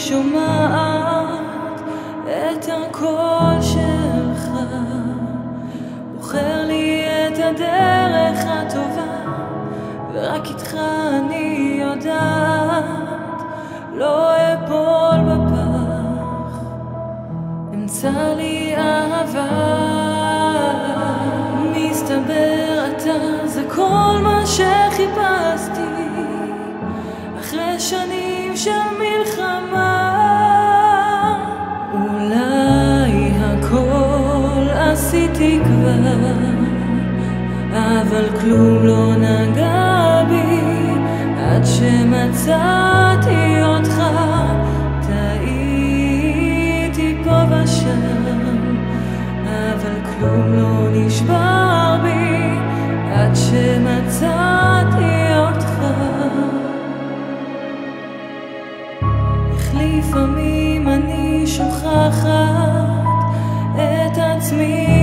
שומעת את הקול שלך, בוחר לי את הדרך הטובה, ורק איתך אני יודעת לא אפול בפח. אמצא לי אהבה, מסתבר אתה זה כל מה שחיפשתי, אחרי שנים של מלחמה. אולי הכל עשיתי כבר, אבל כלום לא נגע בי עד שמצאתי אותך. טעיתי פה ושם, אבל כלום לא נשבר בי עד שמצאתי אותך. איך לפעמים אני שוכחת את עצמי